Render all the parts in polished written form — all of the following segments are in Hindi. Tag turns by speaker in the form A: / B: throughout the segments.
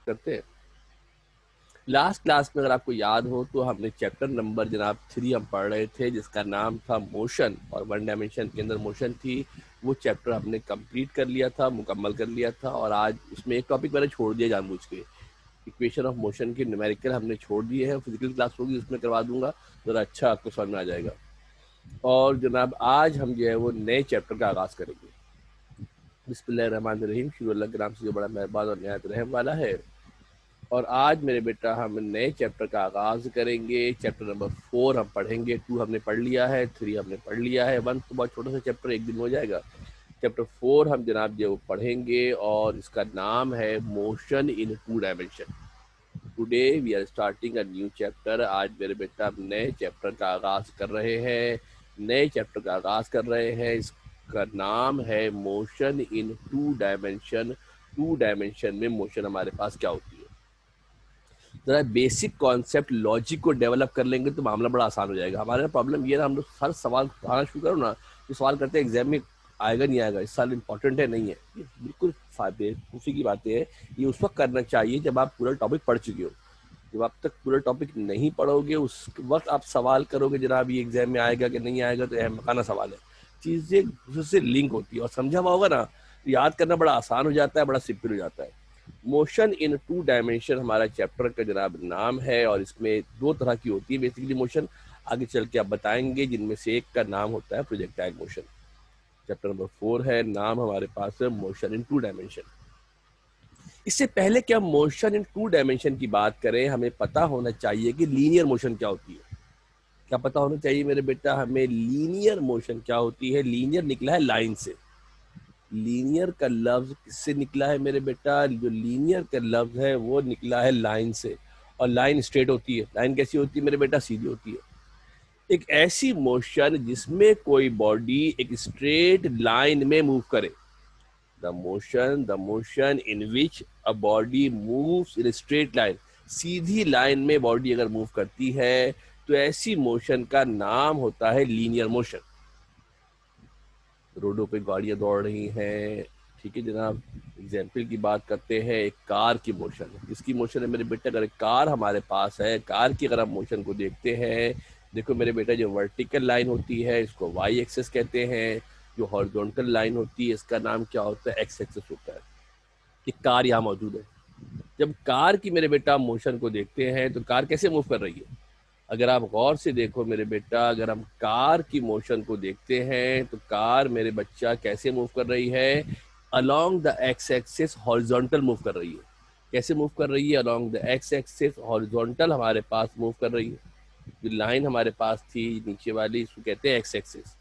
A: करते हैं। लास्ट क्लास में अगर आपको याद हो तो हमने चैप्टर नंबर जनाब 3 हम पढ़ रहे थे, जिसका नाम था मोशन, और वन डायमेंशन के अंदर मोशन थी। वो चैप्टर हमने कंप्लीट कर लिया था, मुकम्मल कर लिया था। और आज उसमें एक टॉपिक मैंने छोड़ दिया जानबूझ के, इक्वेशन ऑफ मोशन के न्यूमेरिकल हमने छोड़ दिए हैं। फिजिकल क्लास होगी उसमें करवा दूंगा, ज़रा अच्छा आपको समझ में आ जाएगा। और जनाब आज हम जो है वो नए चैप्टर का आगाज़ करेंगे। बिस्मिल्लाहिर्रहमानिर्रहीम, शुरू अल्लाह के नाम से जो बड़ा मेहरबान और निहायत रहम वाला है। और आज मेरे बेटा हम नए चैप्टर का आगाज़ करेंगे। चैप्टर नंबर 4 हम पढ़ेंगे। 2 हमने पढ़ लिया है, 3 हमने पढ़ लिया है, 1 तो बहुत छोटा सा चैप्टर, एक दिन में हो जाएगा। चैप्टर 4 हम जनाब जो पढ़ेंगे और इसका नाम है motion in 2 dimension. Today we are starting a new chapter. आज मेरे बेटा हम नए चैप्टर का आगाज़ कर रहे हैं। नए चैप्टर का आगाज़ कर रहे हैं। इसका नाम है मोशन इन 2 डायमेंशन। 2 डायमेंशन में मोशन हमारे पास क्या होती है। जरा बेसिक कॉन्सेप्ट लॉजिक को डेवलप कर लेंगे तो मामला बड़ा आसान हो जाएगा। हमारे प्रॉब्लम ये है, हम लोग हर सवाल आना शुरू करो ना, जो सवाल करते हैं एग्जाम में आएगा नहीं आएगा, इस साल इंपॉर्टेंट है नहीं है, ये बिल्कुल बेवकूफ़ी की बातें हैं। ये उस वक्त करना चाहिए जब आप पूरा टॉपिक पढ़ चुके हो। जब आप तक पूरा टॉपिक नहीं पढ़ोगे उस वक्त आप सवाल करोगे जनाब ये एग्जाम में आएगा कि नहीं आएगा, तो अहमकाना सवाल है। चीज़ें दूसरे से लिंक होती है और समझा हुआ होगा ना, तो याद करना बड़ा आसान हो जाता है, बड़ा सिंपल हो जाता है। मोशन इन 2 डायमेंशन हमारा चैप्टर का जनाब नाम है, और इसमें 2 तरह की होती है बेसिकली मोशन। आगे चल के आप बताएंगे, जिनमें से एक का नाम होता है प्रोजेक्टाइल मोशन। चैप्टर नंबर 4 है, नाम हमारे पास है मोशन इन 2 डायमेंशन। इससे पहले कि हम मोशन इन 2 डायमेंशन की बात करें, हमें पता होना चाहिए कि लीनियर मोशन क्या होती है। क्या पता होना चाहिए मेरे बेटा हमें लीनियर मोशन क्या होती है। लीनियर निकला है लाइन से। लीनियर का लफ्ज किससे निकला है मेरे बेटा? जो लीनियर का लफ्ज है वो निकला है लाइन से। और लाइन स्ट्रेट होती है। लाइन कैसी होती है मेरे बेटा? सीधी होती है। एक ऐसी मोशन जिसमें कोई बॉडी एक स्ट्रेट लाइन में मूव करे। The motion in which a body moves in straight line. Sidhi line में बॉडी अगर मूव करती है तो ऐसी मोशन का नाम होता है लीनियर मोशन। रोडों पे गाड़ियां दौड़ रही हैं, ठीक है जनाब। एग्जाम्पल की बात करते हैं, एक कार की मोशन है। किसकी मोशन है मेरे बेटे? अगर एक कार हमारे पास है, कार की अगर हम मोशन को देखते हैं, देखो मेरे बेटा, जो वर्टिकल लाइन होती है इसको वाई एक्सेस कहते हैं। जो हॉरिजॉन्टल लाइन होती है इसका नाम क्या होता है? एक्स एक्सेस होता है। एक कार यहाँ मौजूद है। जब कार की मेरे बेटा मोशन को देखते हैं तो कार कैसे मूव कर रही है? अगर आप गौर से देखो मेरे बेटा, अगर हम कार की मोशन को देखते हैं तो कार मेरे बच्चा कैसे मूव कर रही है? Along the x axis horizontal move कर रही है। कैसे मूव कर रही है? Along the x axis horizontal हमारे पास मूव कर रही है। जो लाइन हमारे पास थी नीचे वाली, इसको कहते हैं एक्स एक्सिस।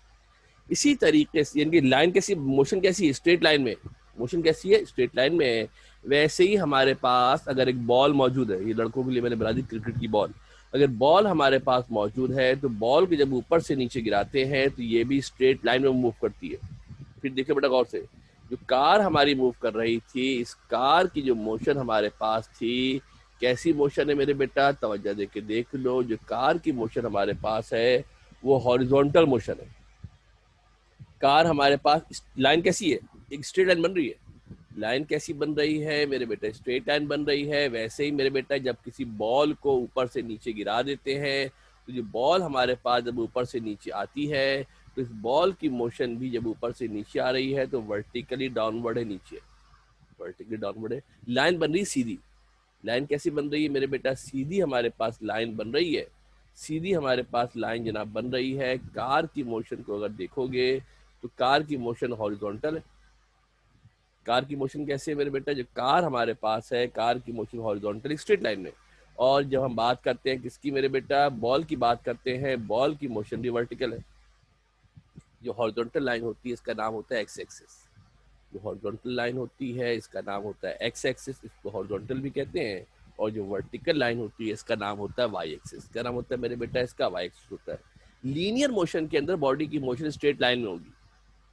A: इसी तरीके से यानी कि लाइन कैसी, मोशन कैसी है? स्ट्रेट लाइन में। मोशन कैसी है? स्ट्रेट लाइन में है। वैसे ही हमारे पास अगर एक बॉल मौजूद है, ये लड़कों के लिए मैंने बना दी क्रिकेट की बॉल। अगर बॉल हमारे पास मौजूद है तो बॉल को जब ऊपर से नीचे गिराते हैं तो ये भी स्ट्रेट लाइन में मूव करती है। फिर देखिए बेटा गौर से, जो कार हमारी मूव कर रही थी, इस कार की जो मोशन हमारे पास थी, कैसी मोशन है मेरे बेटा? तवज्जो दे के देख लो। जो कार की मोशन हमारे पास है वो हॉरिजॉन्टल मोशन है। कार हमारे पास लाइन कैसी है? एक स्ट्रेट लाइन बन रही है। लाइन कैसी बन रही है मेरे बेटा? स्ट्रेट लाइन बन रही है। वैसे ही मेरे बेटा जब किसी बॉल को ऊपर से नीचे गिरा देते हैं तो जो बॉल हमारे पास जब ऊपर से नीचे आती है तो इस बॉल की मोशन भी जब ऊपर से नीचे आ रही है तो वर्टिकली डाउनवर्ड है, नीचे वर्टिकली डाउनवर्ड है। लाइन बन रही सीधी। लाइन कैसी बन रही है मेरे बेटा? सीधी हमारे पास लाइन बन रही है। सीधी हमारे पास लाइन जनाब बन रही है। कार की मोशन को अगर देखोगे तो कार की मोशन हॉरिजॉन्टल है। कार की मोशन कैसे है मेरे बेटा? जो कार हमारे पास है, कार की मोशन हॉरिजॉन्टल स्ट्रेट लाइन में। और जब हम बात करते हैं किसकी मेरे बेटा? बॉल की बात करते हैं, बॉल की मोशन भी वर्टिकल है। जो हॉरिजॉन्टल लाइन होती है इसका नाम होता है एक्स एक्सिस। जो हॉरिजॉन्टल लाइन होती है इसका नाम होता है एक्स एक्सिस, इसको हॉरिजॉन्टल भी कहते हैं। और जो वर्टिकल लाइन होती है इसका नाम होता है वाई एक्सिस। क्या नाम होता है मेरे बेटा? इसका वाई एक्सिस होता है। लीनियर मोशन के अंदर बॉडी की मोशन स्ट्रेट लाइन में होगी।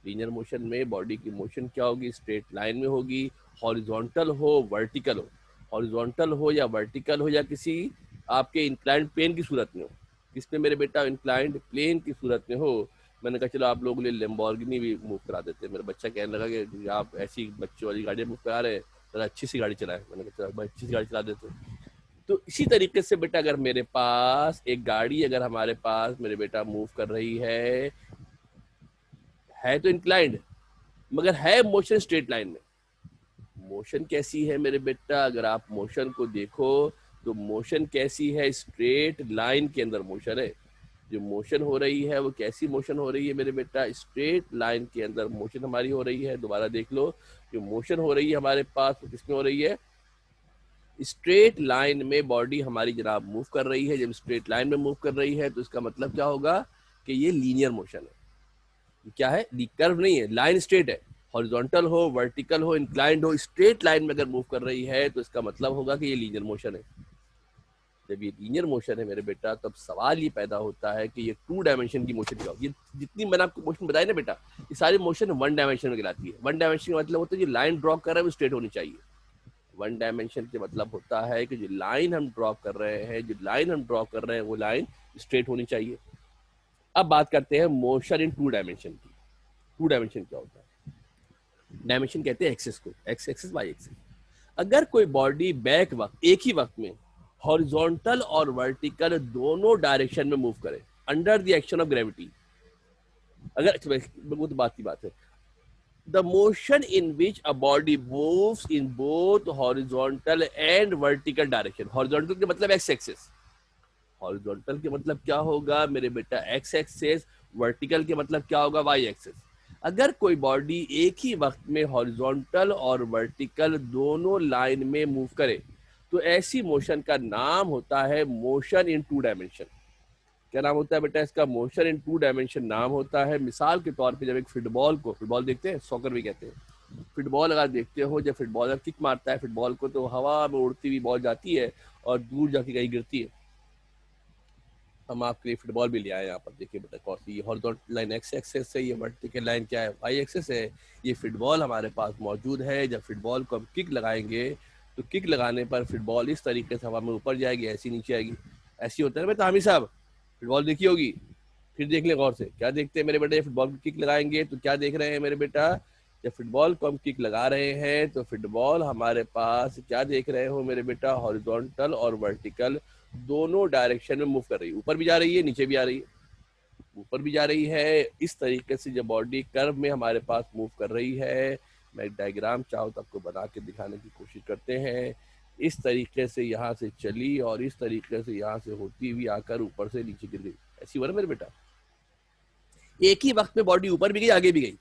A: लीनियर मोशन में बॉडी की मोशन क्या होगी? स्ट्रेट लाइन में होगी। हॉरिजॉन्टल हो वर्टिकल हो, हॉरिजॉन्टल हो या वर्टिकल हो, या किसी आपके इंक्लाइंड प्लेन की सूरत में हो। किस पे मेरे बेटा? इंक्लाइंड प्लेन की सूरत में हो। मैंने कहा चलो आप लोगों के लिए लैम्बोर्गिनी भी मूव करा देते हैं। मेरा बच्चा कहने लगा कि आप ऐसी बच्चों वाली गाड़ियाँ मूव करा रहे हैं, जरा अच्छी सी गाड़ी चलाए। मैंने कहा चलो अच्छी सी गाड़ी चला देते। तो इसी तरीके से बेटा अगर मेरे पास एक गाड़ी अगर हमारे पास मेरे बेटा मूव कर रही है तो इंक्लाइंड, मगर है मोशन स्ट्रेट लाइन में। मोशन कैसी है मेरे बेटा, अगर आप मोशन को देखो तो मोशन कैसी है, स्ट्रेट लाइन के अंदर मोशन है। जो मोशन हो रही है वो कैसी मोशन हो रही है मेरे बेटा, स्ट्रेट लाइन के अंदर मोशन हमारी हो रही है। दोबारा देख लो, जो मोशन हो रही है हमारे पास वो किसमें हो रही है, स्ट्रेट लाइन में बॉडी हमारी जनाब मूव कर रही है। जब स्ट्रेट लाइन में मूव कर रही है तो इसका मतलब क्या होगा कि ये लीनियर मोशन है। क्या है, कर्व नहीं है, लाइन स्ट्रेट है। हॉरिजॉन्टल हो, वर्टिकल हो, इंक्लाइंड हो, स्ट्रेट लाइन में अगर मूव कर रही है तो इसका मतलब होगा कि ये लीनियर मोशन है। जब ये लीनियर मोशन है मेरे बेटा, तब सवाल ये पैदा होता है कि ये 2 डायमेंशन की मोशन क्या होगी। ये जितनी मैंने आपको मोशन बताई ना बेटा, ये सारी मोशन 1 डायमेंशन में गिराती है। 1 डायमेंशन का मतलब होता है जो लाइन ड्रॉ कर रहा है वो स्ट्रेट होनी चाहिए। 1 डायमेंशन के मतलब होता है कि जो लाइन हम ड्रॉ कर रहे हैं, जो लाइन हम ड्रॉ कर रहे हैं वो लाइन स्ट्रेट होनी चाहिए। अब बात करते हैं मोशन इन 2 डायमेंशन की। 2 डायमेंशन क्या होता है, डायमेंशन कहते हैं एक्सिस को, एक्स एक्सिस वाई एक्सिस। अगर कोई बॉडी बैक वक्त एक ही वक्त में हॉरिजॉन्टल और वर्टिकल दोनों डायरेक्शन में मूव करे under the action of gravity, अगर वो तो बात की बात है, the motion in which a body moves in both horizontal and vertical direction। horizontal के मतलब x axis, horizontal के मतलब क्या होगा मेरे बेटा x axis, vertical के मतलब क्या होगा y axis। अगर कोई बॉडी एक ही वक्त में हॉरिजॉन्टल और वर्टिकल दोनों लाइन में मूव करे तो ऐसी मोशन का नाम होता है मोशन इन 2 डायमेंशन। क्या नाम होता है बेटा इसका, मोशन इन 2 डायमेंशन नाम होता है। मिसाल के तौर पे जब एक फुटबॉल को, फुटबॉल देखते हैं, सॉकर भी कहते हैं, फुटबॉल अगर देखते हो, जब फुटबॉलर किक मारता है फुटबॉल को तो हवा में उड़ती हुई बॉल जाती है और दूर जाके कहीं गिरती है। हम आपके लिए फुटबॉल भी ले आए यहाँ पर, देखिए बेटा कौन सी, ये हॉरिजॉन्टल लाइन एक्स एक्सिस है, ये वर्टिकल लाइन क्या है, वाई एक्सिस है। ये फुटबॉल हमारे पास मौजूद है। जब फुटबॉल को हम किक लगाएंगे तो किक लगाने पर फुटबॉल इस तरीके से हवा में ऊपर जाएगी, ऐसी नीचे आएगी। ऐसी होता है ना बेटा, हामी साहब फुटबॉल देखी होगी, फिर देख ले गौर से, क्या देखते हैं मेरे बेटे, फुटबॉल की किक लगाएंगे तो क्या देख रहे हैं मेरे बेटा, जब फुटबॉल को हम किक लगा रहे हैं तो फुटबॉल हमारे पास क्या देख रहे हो मेरे बेटा, हॉरिजॉन्टल और वर्टिकल दोनों डायरेक्शन में मूव कर रही है। ऊपर भी जा रही है, नीचे भी आ रही है, ऊपर भी जा रही है। इस तरीके से जब बॉडी कर्व में हमारे पास मूव कर रही है, मैं एक डायग्राम चाहूँ तो आपको बना के दिखाने की कोशिश करते हैं। इस तरीके से यहाँ से चली और इस तरीके से यहाँ से होती हुई आकर ऊपर से नीचे गिर गई, ऐसी हुआ ना मेरे बेटा। एक ही वक्त में बॉडी ऊपर भी गई आगे भी गई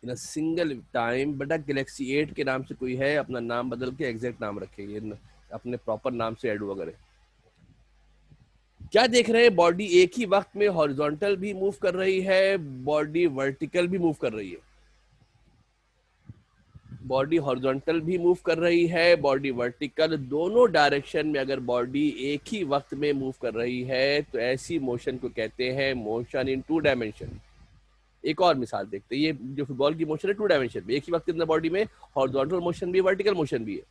A: इन अ सिंगल टाइम। बेटा गैलेक्सी 8 के नाम से कोई है, अपना नाम बदल के एग्जैक्ट नाम रखे, ये अपने प्रॉपर नाम से ऐड हुआ करे। क्या देख रहे हैं, बॉडी एक ही वक्त में हॉरिजॉन्टल भी मूव कर रही है, बॉडी वर्टिकल भी मूव कर रही है। बॉडी हॉरिजॉन्टल भी मूव कर रही है, बॉडी वर्टिकल, दोनों डायरेक्शन में अगर बॉडी एक ही वक्त में मूव कर रही है तो ऐसी मोशन को कहते हैं मोशन इन 2 डायमेंशन। एक और मिसाल देखते हैं, ये जो फुटबॉल की मोशन है 2 डायमेंशन में, एक ही वक्त के अंदर बॉडी में हॉरिजॉन्टल मोशन भी है, वर्टिकल मोशन भी है।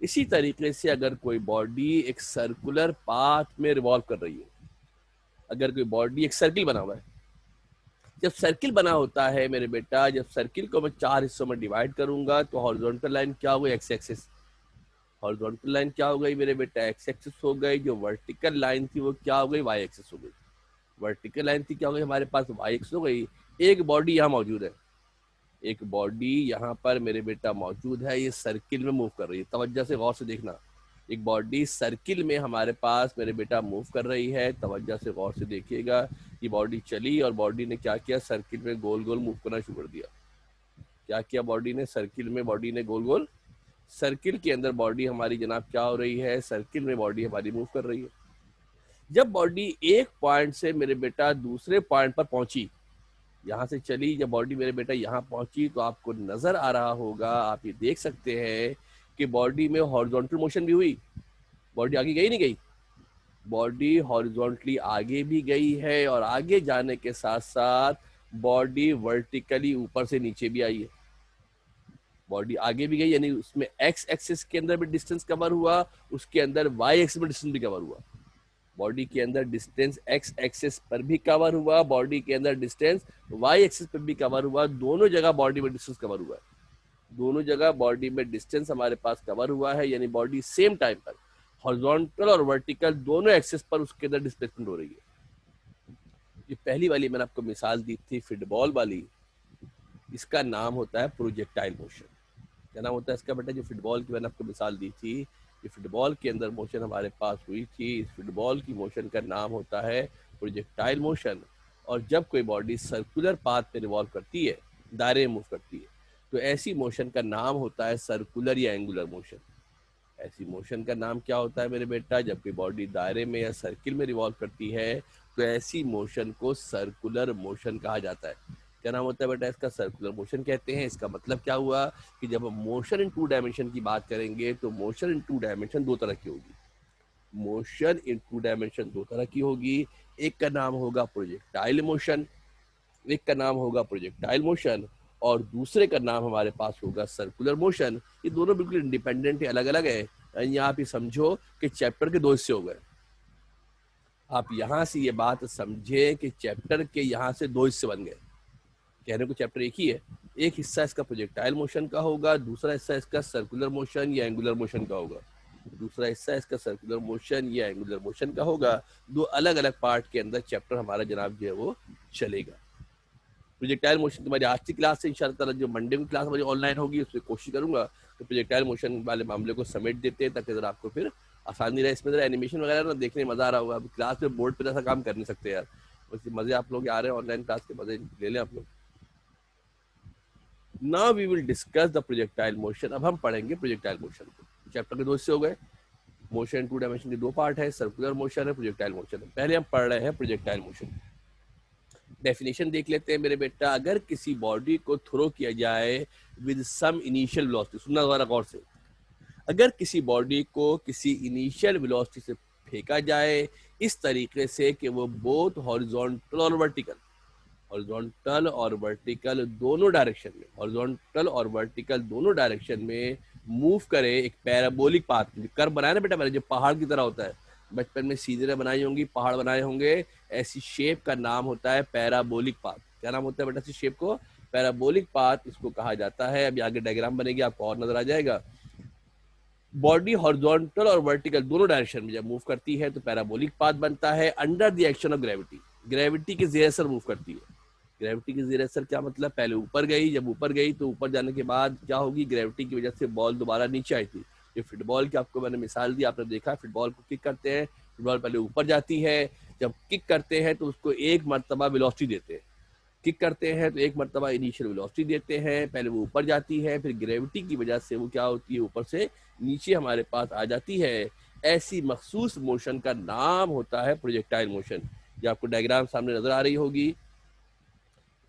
A: इसी तरीके से अगर कोई बॉडी एक सर्कुलर पाथ में रिवॉल्व कर रही है, अगर कोई बॉडी एक सर्किल बना हुआ है, जब सर्किल बना होता है मेरे बेटा, जब सर्किल को मैं 4 हिस्सों में डिवाइड करूंगा तो हॉरिजॉन्टल लाइन क्या हो गई, एक्स एक्सिस। हॉरिजॉन्टल लाइन क्या हो गई मेरे बेटा, एक्स एक्सिस हो गई। जो वर्टिकल लाइन थी वो क्या हो गई, वाई एक्सिस हो गई। वर्टिकल लाइन थी क्या हो गई हमारे पास, वाई एक्सिस हो गई। एक बॉडी यहाँ मौजूद है, एक बॉडी यहाँ पर मेरे बेटा मौजूद है, ये सर्किल में मूव कर रही है। तवज्जो से गौर से देखना, एक बॉडी सर्किल में हमारे पास मेरे बेटा मूव कर रही है। तवज्जो से गौर से देखिएगा, ये बॉडी चली और बॉडी ने क्या किया, सर्किल में गोल गोल मूव करना शुरू कर दिया। क्या किया बॉडी ने, सर्किल में बॉडी ने गोल गोल, सर्किल के अंदर बॉडी हमारी जनाब क्या हो रही है, सर्किल में बॉडी हमारी मूव कर रही है। जब बॉडी एक पॉइंट से मेरे बेटा दूसरे पॉइंट पर पहुंची, यहाँ से चली, जब बॉडी मेरे बेटा यहाँ पहुंची तो आपको नजर आ रहा होगा, आप ये देख सकते हैं कि बॉडी में हॉरिजॉन्टल मोशन भी हुई। बॉडी आगे गई नहीं गई, बॉडी हॉरिजॉन्टली आगे भी गई है और आगे जाने के साथ साथ बॉडी वर्टिकली ऊपर से नीचे भी आई है। बॉडी आगे भी गई यानी उसमें एक्स एक्सिस के अंदर भी डिस्टेंस कवर हुआ, उसके अंदर वाई एक्सिस में डिस्टेंस भी कवर हुआ। बॉडी के अंदर डिस्टेंस एक्स एक्सिस पर भी कवर हुआ, बॉडी के अंदर डिस्टेंस वाई एक्सिस पर भी कवर हुआ, दोनों जगह बॉडी में डिस्टेंस कवर हुआ है। दोनों जगह बॉडी में डिस्टेंस हमारे पास कवर हुआ है, यानी बॉडी सेम टाइम पर हॉरिजॉन्टल और वर्टिकल दोनों एक्सिस पर उसके अंदर डिस्प्लेसमेंट हो रही है। ये पहली वाली मैंने आपको मिसाल दी थी फुटबॉल वाली, इसका नाम होता है प्रोजेक्टाइल मोशन। क्या नाम होता है इसका बेटा? जो फुटबॉल की मैंने आपको मिसाल दी थी, ये फुटबॉल के अंदर मोशन हमारे पास हुई थी, इस फुटबॉल की मोशन का नाम होता है प्रोजेक्टाइल मोशन। और जब कोई बॉडी सर्कुलर पाथ पे रिवॉल्व करती है, दायरे में मूव करती है, तो ऐसी मोशन का नाम होता है सर्कुलर या एंगुलर मोशन। ऐसी मोशन का नाम क्या होता है मेरे बेटा? जब कोई बॉडी दायरे में या सर्किल में रिवॉल्व करती है, तो ऐसी मोशन को सर्कुलर मोशन कहा जाता है। क्या नाम होता है बेटा इसका? सर्कुलर मोशन कहते हैं। इसका मतलब क्या हुआ कि जब हम मोशन इन टू डायमेंशन की बात करेंगे, तो मोशन इन टू डायमेंशन दो तरह की होगी। मोशन इन टू डायमेंशन दो तरह की होगी। एक का नाम होगा प्रोजेक्टाइल मोशन, एक का नाम होगा प्रोजेक्टाइल मोशन, और दूसरे का नाम हमारे पास होगा सर्कुलर मोशन। ये दोनों बिल्कुल इंडिपेंडेंट है, अलग अलग है। यहाँ आप ये समझो कि चैप्टर के दो हिस्से हो गए। आप यहाँ से ये बात समझे कि चैप्टर के यहाँ से दो हिस्से बन गए। कहने को चैप्टर एक ही है, एक हिस्सा इसका प्रोजेक्टाइल मोशन का होगा, दूसरा हिस्सा इसका सर्कुलर मोशन या एंगुलर मोशन का होगा। दूसरा हिस्सा इसका सर्कुलर मोशन या एंगुलर मोशन का होगा। दो अलग अलग पार्ट के अंदर चैप्टर हमारा जनाब जो है वो चलेगा। प्रोजेक्टाइल मोशन तुम्हारी आज की क्लास से इंशाल्लाह जो मंडे की क्लास हमारी ऑनलाइन होगी, उसमें कोशिश करूंगा कि प्रोजेक्टाइल मोशन वाले मामले को समेट देते हैं, ताकि जरा आपको फिर आसानी रहे। इसमें जरा एनिमेशन वगैरह ना देखने में मजा आ रहा होगा। अभी क्लास में बोर्ड पे ऐसा काम कर नहीं सकते यार, बस मजे आप लोग आ रहे हैं, ऑनलाइन क्लास के मजे ले लें आप लोग। Now we will discuss the projectile motion. अब हम पढ़ेंगे प्रोजेक्टाइल मोशन को। चैप्टर के दो हिस्से हो गए, मोशन टू डायमेंशन के दो पार्ट है, सर्कुलर मोशन है, प्रोजेक्टाइल मोशन है। पहले हम पढ़ रहे हैं प्रोजेक्टाइल मोशन। डेफिनेशन देख लेते हैं मेरे बेटा। अगर किसी बॉडी को थ्रो किया जाए विद सम इनिशियल वेलोसिटी, सुनना जरा गौर से, अगर किसी बॉडी को किसी इनिशियल वेलोसिटी से फेंका जाए इस तरीके से कि वो बोथ हॉरिजॉन्टल और वर्टिकल, हॉरिजॉन्टल और वर्टिकल दोनों डायरेक्शन में, हॉरिजॉन्टल और वर्टिकल दोनों डायरेक्शन में मूव करे एक पैराबोलिक पाथ, कर्व बनाया ना बेटा मैंने, जो पहाड़ की तरह होता है, बचपन में सीधे बनाई होंगी, पहाड़ बनाए होंगे, ऐसी शेप का नाम होता है पैराबोलिक पाथ। क्या नाम होता है बेटा ऐसी शेप को? पैराबोलिक पाथ इसको कहा जाता है। अभी आगे डायग्राम बनेगी, आपको और नजर आ जाएगा। बॉडी हॉरिजॉन्टल और वर्टिकल दोनों डायरेक्शन में जब मूव करती है तो पैराबोलिक पाथ बनता है under the action of gravity. Gravity के जेर असर मूव करती है। ग्रेविटी की जेर असर क्या मतलब? पहले ऊपर गई, जब ऊपर गई तो ऊपर जाने के बाद क्या होगी? ग्रेविटी की वजह से बॉल दोबारा नीचे आई थी। ये फुटबॉल की आपको मैंने मिसाल दी, आपने देखा फुटबॉल को किक करते हैं, फुटबॉल पहले ऊपर जाती है, जब किक करते हैं तो उसको एक मरतबा वेलोसिटी देते हैं। किक करते हैं तो एक मरतबा इनिशियल वेलोसिटी देते हैं, पहले वो ऊपर जाती है, फिर ग्रेविटी की वजह से वो क्या होती है? ऊपर से नीचे हमारे पास आ जाती है। ऐसी मखसूस मोशन का नाम होता है प्रोजेक्टाइल मोशन। जो आपको डायग्राम सामने नजर आ रही होगी,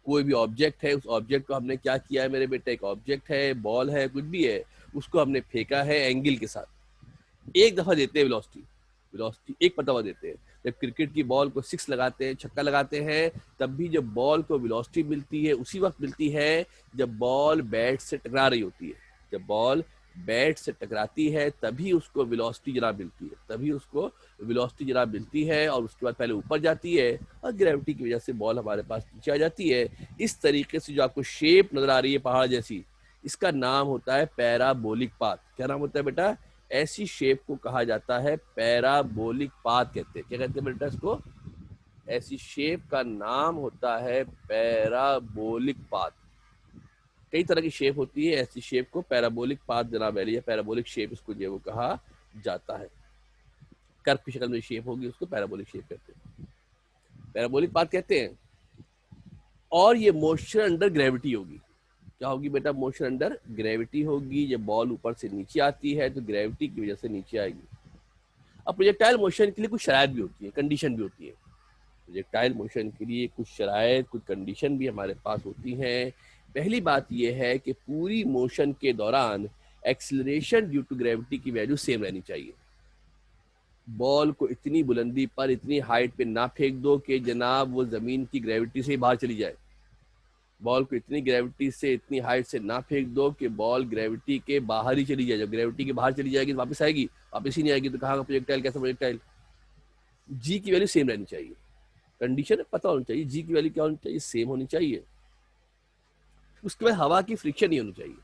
A: कोई भी ऑब्जेक्ट है, उस ऑब्जेक्ट को हमने क्या किया है मेरे बेटे? एक ऑब्जेक्ट है, बॉल है, कुछ भी है, उसको हमने फेंका है एंगल के साथ। एक दफा देते हैं वेलोसिटी, वेलोसिटी एक मरतबा देते हैं। जब क्रिकेट की बॉल को सिक्स लगाते हैं, छक्का लगाते हैं, तब भी जब बॉल को वेलोसिटी मिलती है उसी वक्त मिलती है जब बॉल बैट से टकरा रही होती है। जब बॉल बैट से टकराती है तभी उसको वेलोसिटी जनाब मिलती है, तभी उसको वेलोसिटी जनाब मिलती है, और उसके बाद पहले ऊपर जाती है और ग्रेविटी की वजह से बॉल हमारे पास नीचे आ जाती है। इस तरीके से जो आपको शेप नजर आ रही है पहाड़ जैसी, इसका नाम होता है पैराबोलिक पाथ। क्या नाम होता है बेटा? ऐसी शेप को कहा जाता है पैराबोलिक पाथ कहते हैं। क्या कहते हैं बेटा इसको? ऐसी शेप का नाम होता है पैराबोलिक पाथ। कई तरह की शेप होती है, ऐसी शेप को पैराबोलिक पाथ जनाब है, पैराबोलिक शेप इसको जो वो कहा जाता है। कर्व की शक्ल में शेप होगी उसको पैराबोलिक शेप कहते हैं, पैराबोलिक पाथ कहते हैं। और ये मोशन अंडर ग्रेविटी होगी। क्या होगी बेटा? मोशन अंडर ग्रेविटी होगी। जब बॉल ऊपर से नीचे आती है तो ग्रेविटी की वजह से नीचे आएगी। अब प्रोजेक्टाइल मोशन के लिए कुछ शरायत भी होती है, कंडीशन भी होती है। प्रोजेक्टाइल मोशन के लिए कुछ शरायत, कुछ कंडीशन भी हमारे पास होती हैं। पहली बात यह है कि पूरी मोशन के दौरान एक्सीलरेशन ड्यू टू ग्रेविटी की वैल्यू सेम रहनी चाहिए। बॉल को इतनी बुलंदी पर, इतनी हाइट पे ना फेंक दो कि जनाब वो जमीन की ग्रेविटी से ही बाहर चली जाए। बॉल को इतनी ग्रेविटी से, इतनी हाइट से ना फेंक दो कि बॉल ग्रेविटी के बाहर ही चली जाए। जब ग्रेविटी के बाहर चली जाएगी तो वापस आएगी, वापस ही नहीं आएगी, तो कहाँ का प्रोजेक्टाइल, कैसा प्रोजेक्टाइल? जी की वैल्यू सेम रहनी चाहिए। कंडीशन पता होनी चाहिए, जी की वैल्यू क्या होनी चाहिए? सेम होनी चाहिए। उसके बाद हवा की फ्रिक्शन नहीं होनी चाहिए।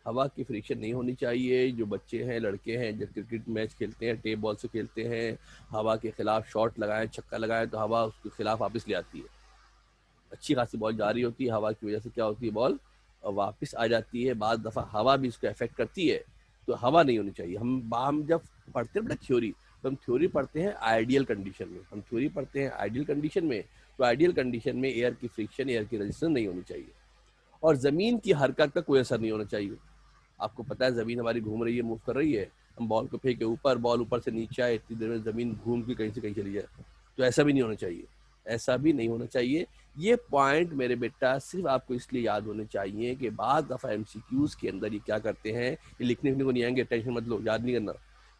A: हवा की फ्रिक्शन नहीं होनी चाहिए। जो बच्चे हैं, लड़के हैं, जब क्रिकेट मैच खेलते हैं, टेप बॉल से खेलते हैं, हवा के खिलाफ शॉट लगाएं, छक्का लगाएं, तो हवा उसके खिलाफ वापस ले आती है। अच्छी खासी बॉल जा रही होती है, हवा की वजह से क्या होती है, बॉल वापस आ जाती है। बाद दफ़ा हवा भी उसको अफेक्ट करती है, तो हवा नहीं होनी चाहिए। हम जब पढ़ते हैं बेटा थ्योरी, तो हम थ्योरी पढ़ते हैं आइडियल कंडीशन में, हम थ्योरी पढ़ते हैं आइडियल कंडीशन में। तो आइडियल कंडीशन में एयर की फ्रिक्शन, एयर की रेजिस्टेंस नहीं होनी चाहिए, और ज़मीन की हरकत का कोई असर नहीं होना चाहिए। आपको पता है ज़मीन हमारी घूम रही है, मूव कर रही है, हम बॉल को फेंके ऊपर, बॉल ऊपर से नीचे आए, इतनी देर में ज़मीन घूम के कहीं से कहीं चली जाए, तो ऐसा भी नहीं होना चाहिए। ऐसा भी नहीं होना चाहिए। ये पॉइंट मेरे बेटा सिर्फ आपको इसलिए याद होने चाहिए कि बाद दफ़ा एमसीक्यूज़ के अंदर ये क्या करते हैं, ये लिखने को नहीं आएंगे, टेंशन मत लो, याद नहीं करना।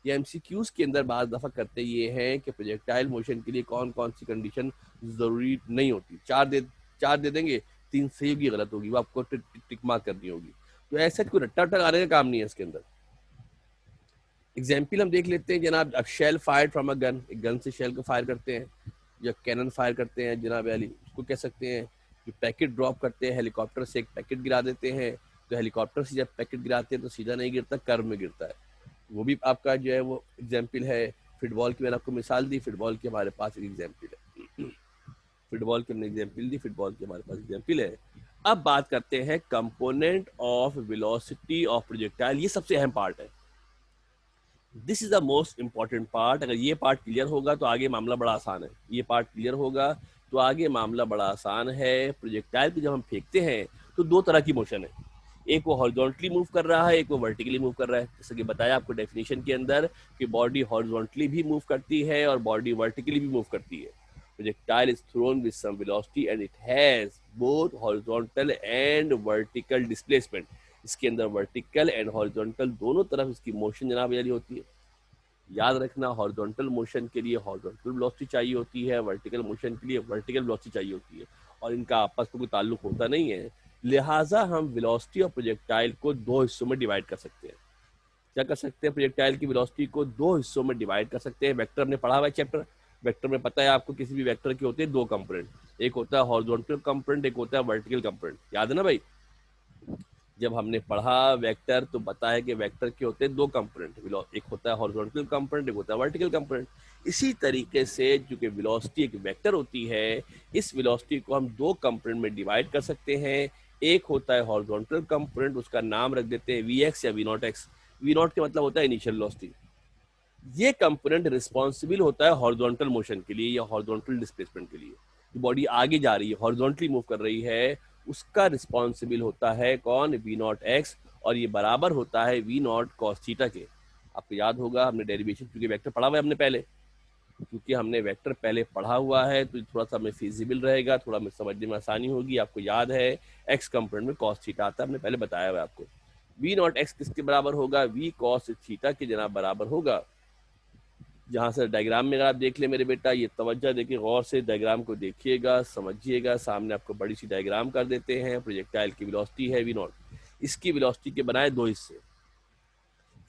A: ये एमसीक्यूज़ के अंदर बाद दफ़ा करते ये हैं कि प्रोजेक्टाइल मोशन के लिए कौन कौन सी कंडीशन ज़रूरी नहीं होती। चार दे देंगे, 3 सही होगी, गलत होगी, वो आपको टिक टिक टिक मार्क करनी होगी। तो ऐसा कोई रट्टा रट्टा लगाने का काम नहीं है इसके अंदर। एग्जाम्पल हम देख लेते हैं जनाब। अब shell fire from a gun, एक गन से शेल को फायर करते हैं, या कैनन फायर करते हैं जनाब अली, उसको कह सकते हैं। जो पैकेट ड्रॉप करते हैं, हेलीकॉप्टर से एक पैकेट गिरा देते हैं, तो हेलीकॉप्टर से जब पैकेट गिराते हैं तो सीधा नहीं गिरता, कर्व में गिरता है। वो भी आपका जो है वो एग्जाम्पल है। फुटबॉल की मैंने आपको मिसाल दी, फुटबॉल की हमारे पास एक एग्जाम्पल है। फुटबॉल की हमने एग्जाम्पल दी, फुटबॉल की हमारे पास एग्जाम्पल है। अब बात करते हैं component of velocity of projectile. ये सबसे अहम पार्ट है, this is the most important part. अगर ये पार्ट क्लियर होगा तो आगे मामला बड़ा आसान है। ये पार्ट क्लियर होगा तो आगे मामला बड़ा आसान है। प्रोजेक्टाइल को जब हम फेंकते हैं तो दो तरह की मोशन है, एक वो हॉरिजॉन्टली मूव कर रहा है, एक वो वर्टिकली मूव कर रहा है। जैसे कि बताया आपको डेफिनेशन के अंदर कि बॉडी हॉरिजॉन्टली भी मूव करती है और बॉडी वर्टिकली भी मूव करती है। Projectile is thrown with some velocity and it has both horizontal and vertical displacement. इसके अंदर वर्टिकल एंड हॉरिजॉन्टल दोनों तरफ इसकी मोशन जनाब जारी होती है। याद रखना, हॉरिजॉन्टल मोशन के लिए हॉरिजॉन्टल वेलोसिटी चाहिए होती है, वर्टिकल मोशन के लिए वर्टिकल वेलोसिटी चाहिए होती है, और इनका आपस में कोई ताल्लुक होता नहीं है। लिहाजा हम वेलोसिटी ऑफ प्रोजेक्टाइल को दो हिस्सों में डिवाइड कर सकते हैं। क्या कर सकते हैं, प्रोजेक्टाइल की वेलोसिटी को दो हिस्सों में डिवाइड कर सकते हैं। वेक्टर हमने पढ़ा हुआ है चैप्टर, वेक्टर में पता है आपको, किसी भी वेक्टर के होते हैं दो कंपोनेंट, एक होता है हॉरिजॉन्टल कंपोनेंट, एक होता है वर्टिकल कंपोनेंट। याद है ना भाई, जब हमने पढ़ा वेक्टर तो बताया कि वेक्टर के होते हैं दो कंपोनेंट, एक होता है हॉरिजॉन्टल कंपोनेंट, एक होता है वर्टिकल कंपोनेंट। इसी तरीके से चूंकि वेलोसिटी एक वेक्टर होती है, इस वेलोसिटी को हम दो कंपोनेंट में डिवाइड कर सकते हैं। एक होता है हॉरिजॉन्टल कंपोनेंट, उसका नाम रख देते हैं वी एक्स या V naught x. We naught के मतलब होता है इनिशियल वेलोसिटी। ये कंपोनेंट रिस्पॉन्सिबल होता है हॉरिजॉन्टल मोशन के लिए या हॉरिजॉन्टल डिस्प्लेसमेंट के लिए। जो बॉडी आगे जा रही है, हॉरिजॉन्टली मूव कर रही है, उसका रिस्पॉन्सिबल होता है कौन, वी नॉट एक्स, और ये बराबर होता है वी नॉट कॉस थीटा के। आपको याद होगा हमने डेरिवेशन, क्योंकि वेक्टर पढ़ा हुआ है हमने पहले, क्योंकि हमने वेक्टर पहले पढ़ा हुआ है तो थोड़ा सा हमें फिजिबल रहेगा, थोड़ा हमें समझने में आसानी होगी। आपको याद है एक्स कंपोनेंट में कॉस थीटा आता है, हमने पहले बताया हुआ है आपको। वी नॉट एक्स किसके बराबर होगा, वी कॉस थीटा के जनाब बराबर होगा। जहाँ से डायग्राम में अगर आप देख ले मेरे बेटा, ये तवज्जो देखिए, गौर से डायग्राम को देखिएगा, समझिएगा। सामने आपको बड़ी सी डायग्राम कर देते हैं। प्रोजेक्टाइल की वेलोसिटी है वी नॉट, इसकी वेलोसिटी के बनाए दो हिस्से।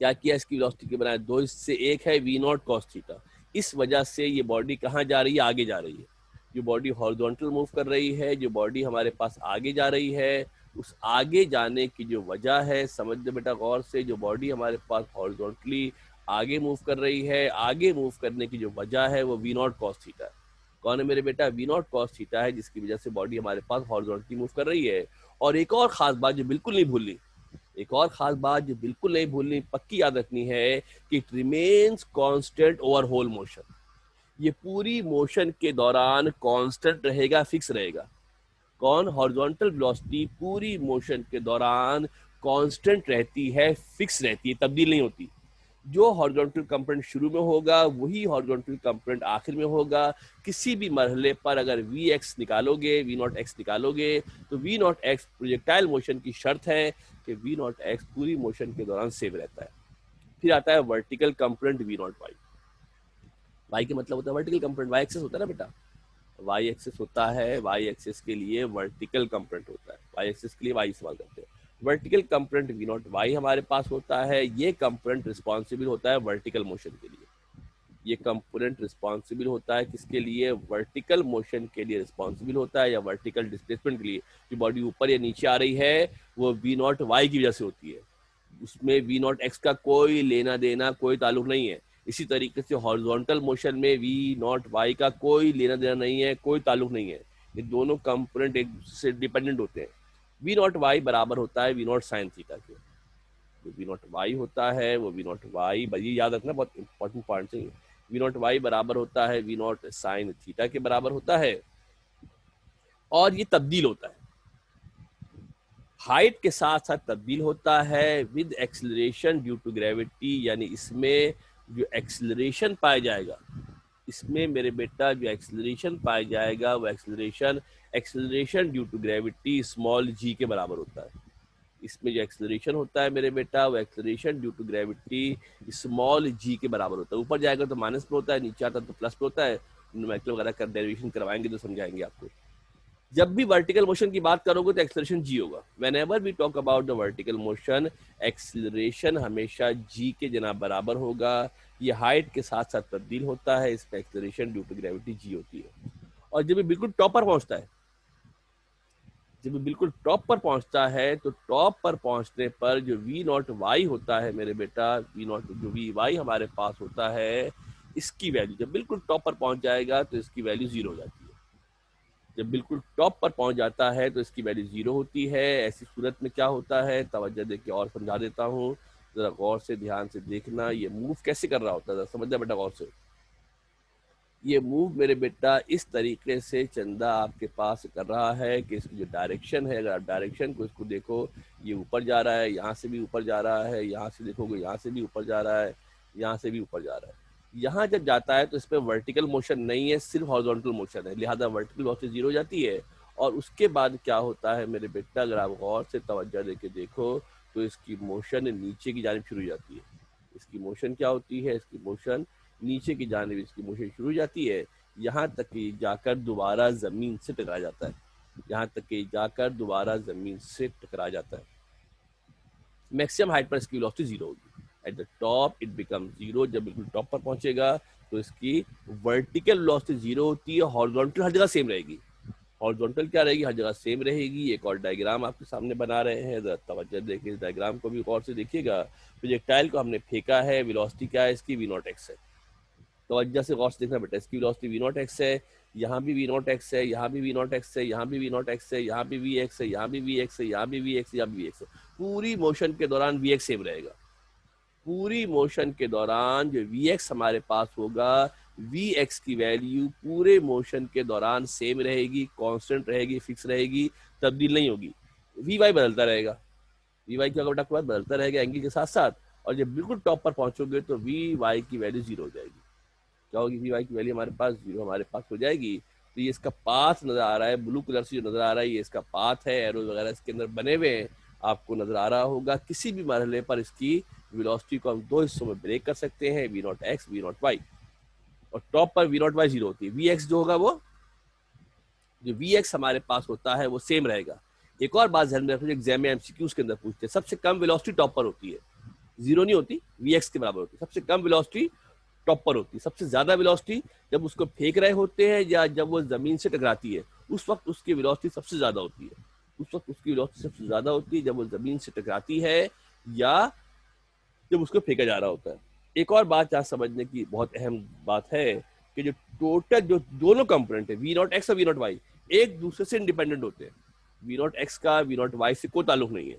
A: क्या किया, इसकी वेलोसिटी के बनाए दो हिस्से, एक है वी नॉट कॉस थीटा। इस वजह से ये बॉडी कहाँ जा रही है, आगे जा रही है। जो बॉडी हॉरिजॉन्टल मूव कर रही है, जो बॉडी हमारे पास आगे जा रही है, उस आगे जाने की जो वजह है, समझ लो बेटा गौर से, जो बॉडी हमारे पास हॉरिजॉन्टली आगे मूव कर रही है, आगे मूव करने की जो वजह है वो वी नॉट कॉस थीटा है। कौन है मेरे बेटा, वी नॉट कॉस थीटा है, जिसकी वजह से बॉडी हमारे पास हॉरिजॉन्टली मूव कर रही है। और एक और खास बात जो बिल्कुल नहीं भूलनी, एक और खास बात जो बिल्कुल नहीं भूलनी, पक्की याद रखनी है कि it remains constant over whole motion. ये पूरी मोशन के दौरान कांस्टेंट रहेगा, फिक्स रहेगा। कौन, हॉरिजॉन्टल वेलोसिटी पूरी मोशन के दौरान कांस्टेंट रहती है, फिक्स रहती है, तब्दील नहीं होती। जो हॉरिजॉन्टल कंपोनेंट शुरू में होगा वही हॉरिजॉन्टल कंपोनेंट आखिर में होगा। किसी भी मरहले पर अगर वी एक्स निकालोगे, वी नॉट एक्स निकालोगे, तो V naught X projectile motion की शर्त है कि वी नॉट एक्स पूरी मोशन के दौरान सेव रहता है। फिर आता है vertical component V naught Y. Y के मतलब होता है वर्टिकल कंपोनेंट, वाई एक्सेस होता है ना बेटा, वाई एक्सेस होता है, वाई एक्सेस के लिए वर्टिकल कंपोनेंट होता है, वाई एक्सेस के लिए वाई इस्तेमाल करते हैं। Vertical component V naught Y हमारे पास होता है। ये कंपोनेंट रिस्पॉन्सिबल होता है वर्टिकल मोशन के लिए। ये कंपोनेंट रिस्पॉन्सिबल होता है किसके लिए, वर्टिकल मोशन के लिए रिस्पॉन्सिबल होता है, या वर्टिकल डिस्प्लेसमेंट के लिए। जो बॉडी ऊपर या नीचे आ रही है वो वी नॉट वाई की वजह से होती है। उसमें वी नॉट एक्स का कोई लेना देना, कोई ताल्लुक नहीं है। इसी तरीके से हॉरिजॉन्टल मोशन में वी नॉट वाई का कोई लेना देना नहीं है, कोई ताल्लुक नहीं है। ये दोनों कंपोनेंट एक दूसरे से डिपेंडेंट होते हैं। वी नॉट वाई बराबर होता है वी नॉट साइन थीटा के। जो वी नॉट वाई होता है वो वी नॉट वाई, ये याद रखना, बहुत इंपॉर्टेंट पॉइंट है। वी नॉट वाई बराबर होता है वी नॉट साइन थीटा के बराबर होता है, और ये तब्दील होता है, हाइट के साथ साथ तब्दील होता है with acceleration due to gravity. यानी इसमें जो एक्सेलरेशन पाया जाएगा, इसमें मेरे बेटा जो एक्सेलरेशन पाया जाएगा वो acceleration due to gravity small g के बराबर होता है। इसमें जो एक्सेलरेशन होता है मेरे बेटा वो acceleration due to gravity small g के बराबर होता है। ऊपर जाएगा तो माइनस पे होता है, नीचे आता तो प्लस पे होता है। न्यूमेरिकल वगैरह का डेरिवेशन करवाएंगे तो समझाएंगे आपको। जब भी वर्टिकल मोशन की बात करोगे तो एक्सेलरेशन जी होगा। Whenever we talk about the vertical motion, acceleration हमेशा जी के जना बराबर होगा। ये हाइट के साथ साथ तब्दील होता है, इसमें acceleration due to gravity G होती है। और जब ये बिल्कुल टॉप पर पहुंचता है, जब बिल्कुल टॉप पर पहुंचता है तो टॉप पर पहुंचने पर जो वी नॉट वाई होता है मेरे बेटा, वी नॉट जो वी वाई हमारे पास होता है, इसकी वैल्यू जब बिल्कुल टॉप पर पहुंच जाएगा तो इसकी वैल्यू जीरो हो जाती है। जब बिल्कुल टॉप पर पहुंच जाता है तो इसकी वैल्यू जीरो होती है। ऐसी सूरत में क्या होता है, तवज्जो दे के और समझा देता हूँ, जरा गौर से ध्यान से देखना। ये मूव कैसे कर रहा होता है, समझना बेटा गौर से। ये मूव मेरे बेटा इस तरीके से चंदा आपके पास कर रहा है कि इसकी जो डायरेक्शन है, अगर आप डायरेक्शन को इसको देखो, ये ऊपर जा रहा है, यहाँ से भी ऊपर जा रहा है, यहाँ से देखोगे यहाँ से भी ऊपर जा रहा है, यहाँ से भी ऊपर जा रहा है। यहाँ जब जाता है तो इस पर वर्टिकल मोशन नहीं है, सिर्फ हॉरिजॉन्टल मोशन है, लिहाजा वर्टिकल वेलोसिटी जीरो हो जाती है। और उसके बाद क्या होता है मेरे बेटा, अगर आप गौर से तवज्जो दे के देखो तो इसकी मोशन नीचे की जानिब शुरू हो जाती है। इसकी मोशन क्या होती है, इसकी मोशन नीचे की जानिब इसकी मोशन शुरू हो जाती है, यहाँ तक कि जाकर दोबारा जमीन से टकरा जाता है, यहाँ तक कि जाकर दोबारा जमीन से टकरा जाता है। मैक्सिमम हाइट पर इसकी वेलोसिटी जीरो होगी। At the top it become zero. जब बिल्कुल टॉप पर पहुंचेगा तो इसकी वर्टिकल वेलोसिटी जीरो होती है, हॉरिजॉन्टल हर जगह सेम रहेगी। हॉरिजॉन्टल क्या रहेगी, हर जगह सेम रहेगी। एक और डायग्राम आपके सामने बना रहे हैं, जरा तवज्जो देखिए, इस डायग्राम को भी गौर से देखिएगा। प्रोजेक्टाइल को हमने फेंका है, वेलोसिटी क्या है इसकी, वी नॉट एक्स है। तवज्जो से गौर से देखना बेटा, इसकी वेलोसिटी वी नॉट एक्स है, यहाँ भी वी नॉट एक्स है, यहाँ भी वी नॉट एक्स है, यहाँ भी वी नॉट एक्स है, यहाँ भी वी एक्स है, यहाँ भी वी एक्स है, यहाँ भी वी एक्स है, यहाँ भी वी एक्स है। पूरी मोशन के दौरान वी एक्स सेम रहेगा। पूरी मोशन के दौरान जो वी एक्स हमारे पास होगा, वी एक्स की वैल्यू पूरे मोशन के दौरान सेम रहेगी, कांस्टेंट रहेगी, फिक्स रहेगी, तब्दील नहीं होगी। वी वाई बदलता रहेगा, वी वाई क्या बेटा बदलता रहेगा एंगल के साथ साथ। और जब बिल्कुल टॉप पर पहुंचोगे तो वी वाई की वैल्यू जीरो हो जाएगी। क्या होगी, वी वाई की वैल्यू हमारे पास जीरो हमारे पास हो जाएगी। तो ये इसका पाथ नजर आ रहा है, ब्लू कलर से जो नजर आ रहा है ये इसका पाथ है, एरो वगैरह इसके अंदर बने हुए हैं, आपको नजर आ रहा होगा। किसी भी मरहले पर इसकी वेलोसिटी को हम दो हिस्सों में ब्रेक कर सकते हैं, v naught x we naught y. और टॉप पर वी नॉट वाई जीरो होती है, वी एक्स जो होगा वो जो वी एक्स हमारे पास होता है वो सेम रहेगा। एक और बात ध्यान में रखो, एग्जाम में एमसीक्यूज के अंदर पूछते हैं, सबसे कम वेलोसिटी टॉप पर होती है, जीरो नहीं होती, वी एक्स के बराबर होती है। सबसे कम वेलोसिटी टॉप पर होती है, सबसे ज्यादा वेलोसिटी जब उसको फेंक रहे होते हैं या जब वो जमीन से टकराती है उस वक्त उसकी वेलोसिटी सबसे ज्यादा होती है। उस वक्त उसकी वेलोसिटी सबसे ज्यादा होती है जब वो जमीन से टकराती है या जब उसको फेंका जा रहा होता है। एक और बात यहाँ समझने की बहुत अहम बात है कि जो टोटल जो दोनों कंपोनेंट है वी नॉट एक्स और वी नॉट वाई एक दूसरे से इंडिपेंडेंट होते हैं। वी नॉट एक्स का वी नॉट वाई से कोई ताल्लुक नहीं है,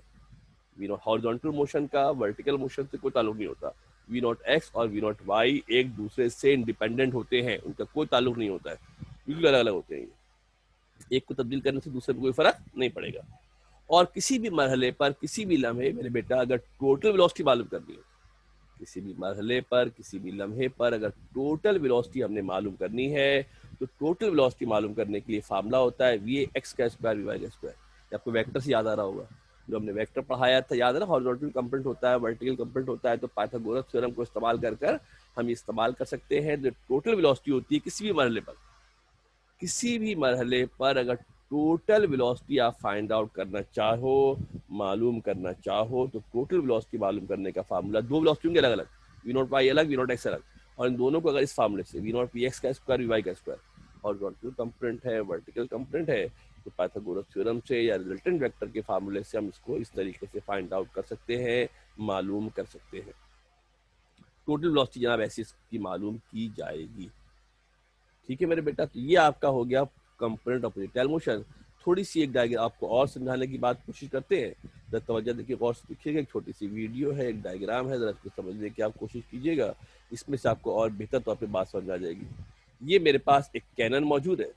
A: वी नॉट हॉरिजॉन्टल मोशन का वर्टिकल मोशन से कोई ताल्लुक नहीं होता। वी नॉट एक्स और वी नॉट वाई एक दूसरे से इंडिपेंडेंट होते हैं, उनका कोई ताल्लुक नहीं होता है, बिल्कुल अलग अलग होते हैं। एक को तब्दील करने से दूसरे में कोई फर्क नहीं पड़ेगा। और किसी भी मरहले पर किसी भी लम्हे मेरे बेटा अगर टोटल वेलोसिटी मालूम करनी है, किसी भी मरहले पर किसी भी लम्हे पर अगर टोटल वेलोसिटी हमने मालूम करनी है तो टोटल वेलोसिटी मालूम करने के लिए फार्मूला होता है वी एक्स का स्क्वायर वी वाई का स्क्वायर। आपको वेक्टर से याद आ रहा होगा, जो हमने वेक्टर पढ़ाया था याद है ना, हॉरिजॉन्टल कंपोनेंट होता है, वर्टिकल कंपोनेंट होता है, तो पाइथागोरस थ्योरम को इस्तेमाल कर हम इस्तेमाल कर सकते हैं। जो टोटल वेलोसिटी होती है किसी भी मरहले पर, किसी भी मरहले पर अगर टोटल वेलोसिटी आप फाइंड आउट करना चाहो, मालूम करना चाहो, तो टोटल वेलोसिटी मालूम करने का फार्मूला, दो वेलोसिटी होंगे अलग अलग, वी नॉट वाई अलग वी नॉट एक्स अलग, और इन दोनों को अगर इस फार्मूले से वी नॉट वी एक्स का स्क्वायर वी वाई का स्क्वायर, हॉरिजॉन्टल कंपोनेंट है वर्टिकल कंपोनेंट है, तो पाइथागोरस थ्योरम से या रिजल्टेंट वेक्टर के फार्मूले से हम इसको इस तरीके से फाइंड आउट कर सकते हैं, मालूम कर सकते हैं। टोटल वेलोसिटी जनाब ऐसे इसकी मालूम की जाएगी। ठीक है मेरे बेटा, तो ये आपका हो गया कंपोनेंट ऑफ प्रोजेक्टाइल मोशन। थोड़ी सी एक डायग्राम आपको और समझाने की बात कोशिश करते हैं, जरा तवज्जो देखिए, और देखिएगा, एक छोटी सी वीडियो है, एक डायग्राम है, जरा इसको समझने की आप कोशिश कीजिएगा, इसमें से आपको और बेहतर तौर पे बात समझ आ जाएगी। ये मेरे पास एक कैनन मौजूद है,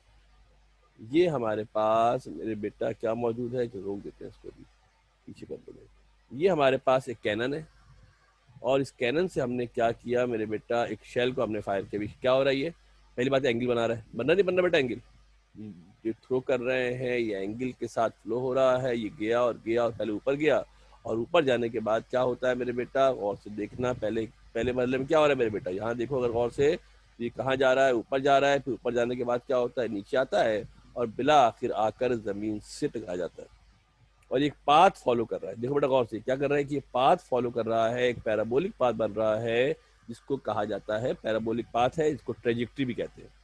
A: ये हमारे पास मेरे बेटा क्या मौजूद है, जो रोक देते हैं इसको भी, पीछे कर दो। ये हमारे पास एक कैनन है, और इस कैनन से हमने क्या किया मेरे बेटा, एक शेल को हमने फायर किया। क्या हो रहा है, ये पहली बात एंगल बना रहा है, बनना नहीं बनना बेटा एंगल, जो थ्रो कर रहे हैं ये एंगल के साथ फ्लो हो रहा है, ये गया और गया और पहले ऊपर गया, और ऊपर जाने के बाद क्या होता है मेरे बेटा, गौर से देखना, पहले पहले मतलब में क्या हो रहा है मेरे बेटा, यहाँ देखो अगर गौर से, ये कहाँ जा रहा है, ऊपर जा रहा है, फिर ऊपर जाने के बाद क्या होता है, नीचे आता है, और बिला आखिर आकर जमीन से टकरा जाता है, और एक पाथ फॉलो कर रहा है। देखो बेटा गौर से क्या कर रहा है कि ये पाथ फॉलो कर रहा है, एक पैराबोलिक पाथ बन रहा है, जिसको कहा जाता है पैराबोलिक पाथ है, इसको ट्रेजेक्ट्री भी कहते हैं।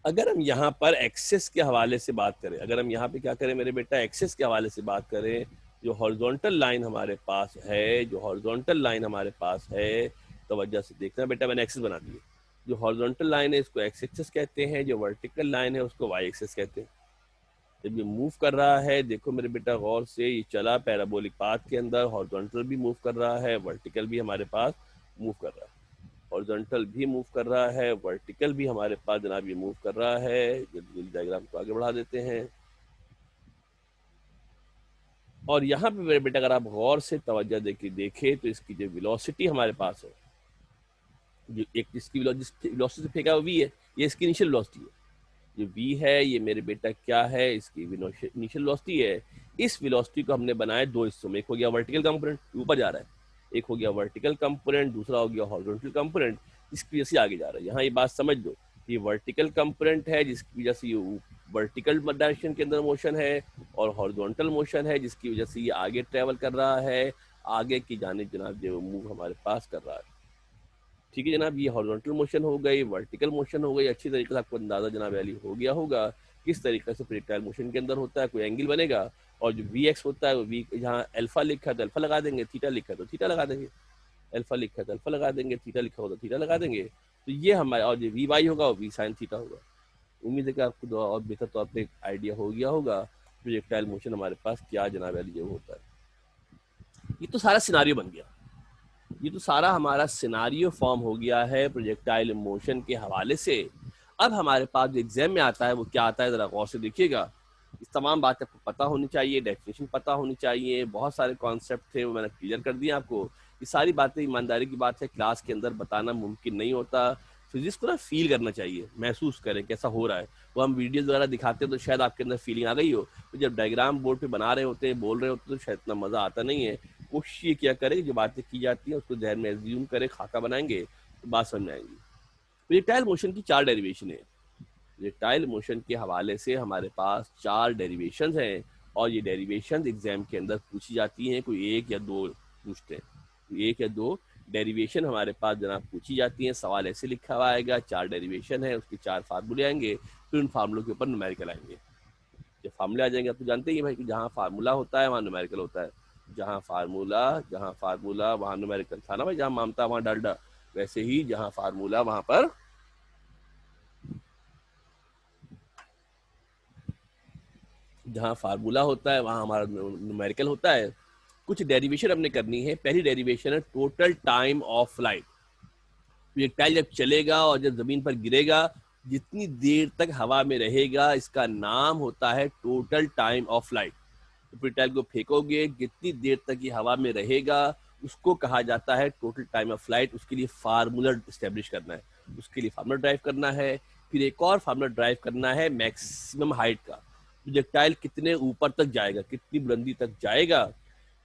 A: अगर हम यहाँ पर एक्सेस के हवाले से बात करें, अगर हम यहाँ पे क्या करें मेरे बेटा, एक्सेस के हवाले से बात करें, जो हॉरिजॉन्टल लाइन हमारे पास है, जो हॉरिजॉन्टल लाइन हमारे पास है, तवज्जो से देखना बेटा, मैंने एक्सेस बना दी है। जो हॉरिजॉन्टल लाइन है इसको एक्स एक्सेस कहते हैं, जो वर्टिकल लाइन है उसको वाई एक्सेस कहते हैं। जब ये मूव कर रहा है, देखो मेरे बेटा गौर से, ये चला पैराबोलिक पाथ के अंदर, हॉरिजॉन्टल भी मूव कर रहा है, वर्टिकल भी हमारे पास मूव कर रहा है, हॉरिजॉन्टल भी मूव कर रहा है, वर्टिकल भी हमारे पास जनाब ये मूव कर रहा है। जल्दी जल्दी डायग्राम को आगे बढ़ा देते हैं, और यहाँ पे मेरे बेटा अगर आप गौर से तवज्जो देके देखें तो इसकी जो वेलोसिटी हमारे पास है, जो एक जिसकी वेलोसिटी से फेंका वो वी है, ये इसकी इनिशियल वेलोसिटी है। जो वी है ये मेरे बेटा क्या है, इसकी इनिशियल वेलोसिटी है। इस वेलोसिटी को हमने बनाया दो हिस्सों में, एक हो गया वर्टिकल कंपोनेंट, ऊपर जा रहा है, एक हो गया वर्टिकल कंपोनेंट, दूसरा हो गया हॉरिजॉन्टल कंपोनेंट, इसकी वजह से आगे जा रहा है। यहाँ ये बात समझ लो, ये वर्टिकल कंपोनेंट है जिसकी वजह से ये वर्टिकल डायरेक्शन के अंदर मोशन है, और हॉरिजॉन्टल मोशन है जिसकी वजह से ये आगे ट्रेवल कर रहा है, आगे की जानिब जनाब जो मूव हमारे पास कर रहा है। ठीक है जनाब, ये हॉरिजॉन्टल मोशन हो गई, वर्टिकल मोशन हो गई, अच्छी तरीके से आपको अंदाजा जनाब अली हो गया होगा किस तरीके से प्रोजेक्टाइल मोशन के अंदर होता है। कोई एंगल बनेगा, और जो वी एक्स होता है वो वी, जहाँ अल्फा लिखा है तो अल्फा लगा देंगे, थीटा लिखा है तो थीटा लगा देंगे, अल्फा लिखा है तो अल्फा लगा देंगे, थीटा लिखा होगा तो थीटा लगा देंगे। तो ये हमारे, और जो वी वाई होगा वो वी साइन थीटा होगा। उम्मीद है कि आपको और बेहतर तौर पर आइडिया हो गया होगा प्रोजेक्टाइल मोशन हमारे पास क्या जनाब अली जो होता है। ये तो सारा सिनारियो बन गया, ये तो सारा हमारा सिनारियो फॉर्म हो गया है प्रोजेक्टाइल मोशन के हवाले से। अब हमारे पास जो एग्जाम में आता है वो क्या आता है, जरा गौर से देखिएगा। इस तमाम बातें आपको पता होनी चाहिए, डेफिनेशन पता होनी चाहिए, बहुत सारे कॉन्सेप्ट थे वो मैंने क्लियर कर दिया आपको। ये सारी बातें ईमानदारी की बात है, क्लास के अंदर बताना मुमकिन नहीं होता। फिजिक्स को ना फील करना चाहिए, महसूस करें कैसा हो रहा है। वो हम वीडियोज वगैरह दिखाते हैं तो शायद आपके अंदर फीलिंग आ गई हो, तो जब डायग्राम बोर्ड पे बना रहे होते हैं, बोल रहे होते हैं, तो शायद इतना मज़ा आता नहीं है। कोशिश ये क्या करें, जो बातें की जाती हैं उसको ध्यान में एज्यूम करें, खाका बनाएंगे तो बात समझ में आएंगी। प्रोजेक्टाइल मोशन की 4 डेरिवेशन है। प्रोजेक्टाइल मोशन के हवाले से हमारे पास 4 डेरिवेशन हैं, और ये डेरिवेशन एग्जाम के अंदर पूछी जाती हैं। कोई एक या दो पूछते हैं, एक या दो डेरिवेशन हमारे पास जनाब पूछी जाती हैं। सवाल ऐसे लिखा हुआ आएगा, 4 डेरिवेशन है, उसके 4 फार्मूले आएंगे, फिर उन फार्मूलों के ऊपर न्यूमेरिकल आएंगे। जब फार्मूले आ जाएंगे आप तो जानते ही भाई कि जहाँ फार्मूला होता है वहाँ न्यूमेरिकल होता है, जहाँ फार्मूला वहाँ न्यूमेरिकल था ना भाई, जहाँ मामता वहाँ डालडा, वैसे ही जहाँ फार्मूला वहाँ पर जहाँ फार्मूला होता है वहाँ हमारा न्यूमेरिकल होता है। कुछ डेरिवेशन हमने करनी है। पहली डेरिवेशन है total time of flight. Projectile जब चलेगा और जब जमीन पर गिरेगा, जितनी देर तक हवा में रहेगा, इसका नाम होता है total time of flight. Projectile को फेंकोगे, जितनी देर तक ये हवा में रहेगा उसको कहा जाता है टोटल टाइम ऑफ फ्लाइट। उसके लिए फार्मूला स्टेब्लिश करना है, उसके लिए फार्मूला ड्राइव करना है, फिर एक और फार्मूला ड्राइव करना है मैक्सिमम हाइट का, प्रोजेक्टाइल कितने ऊपर तक जाएगा, कितनी बुलंदी तक जाएगा।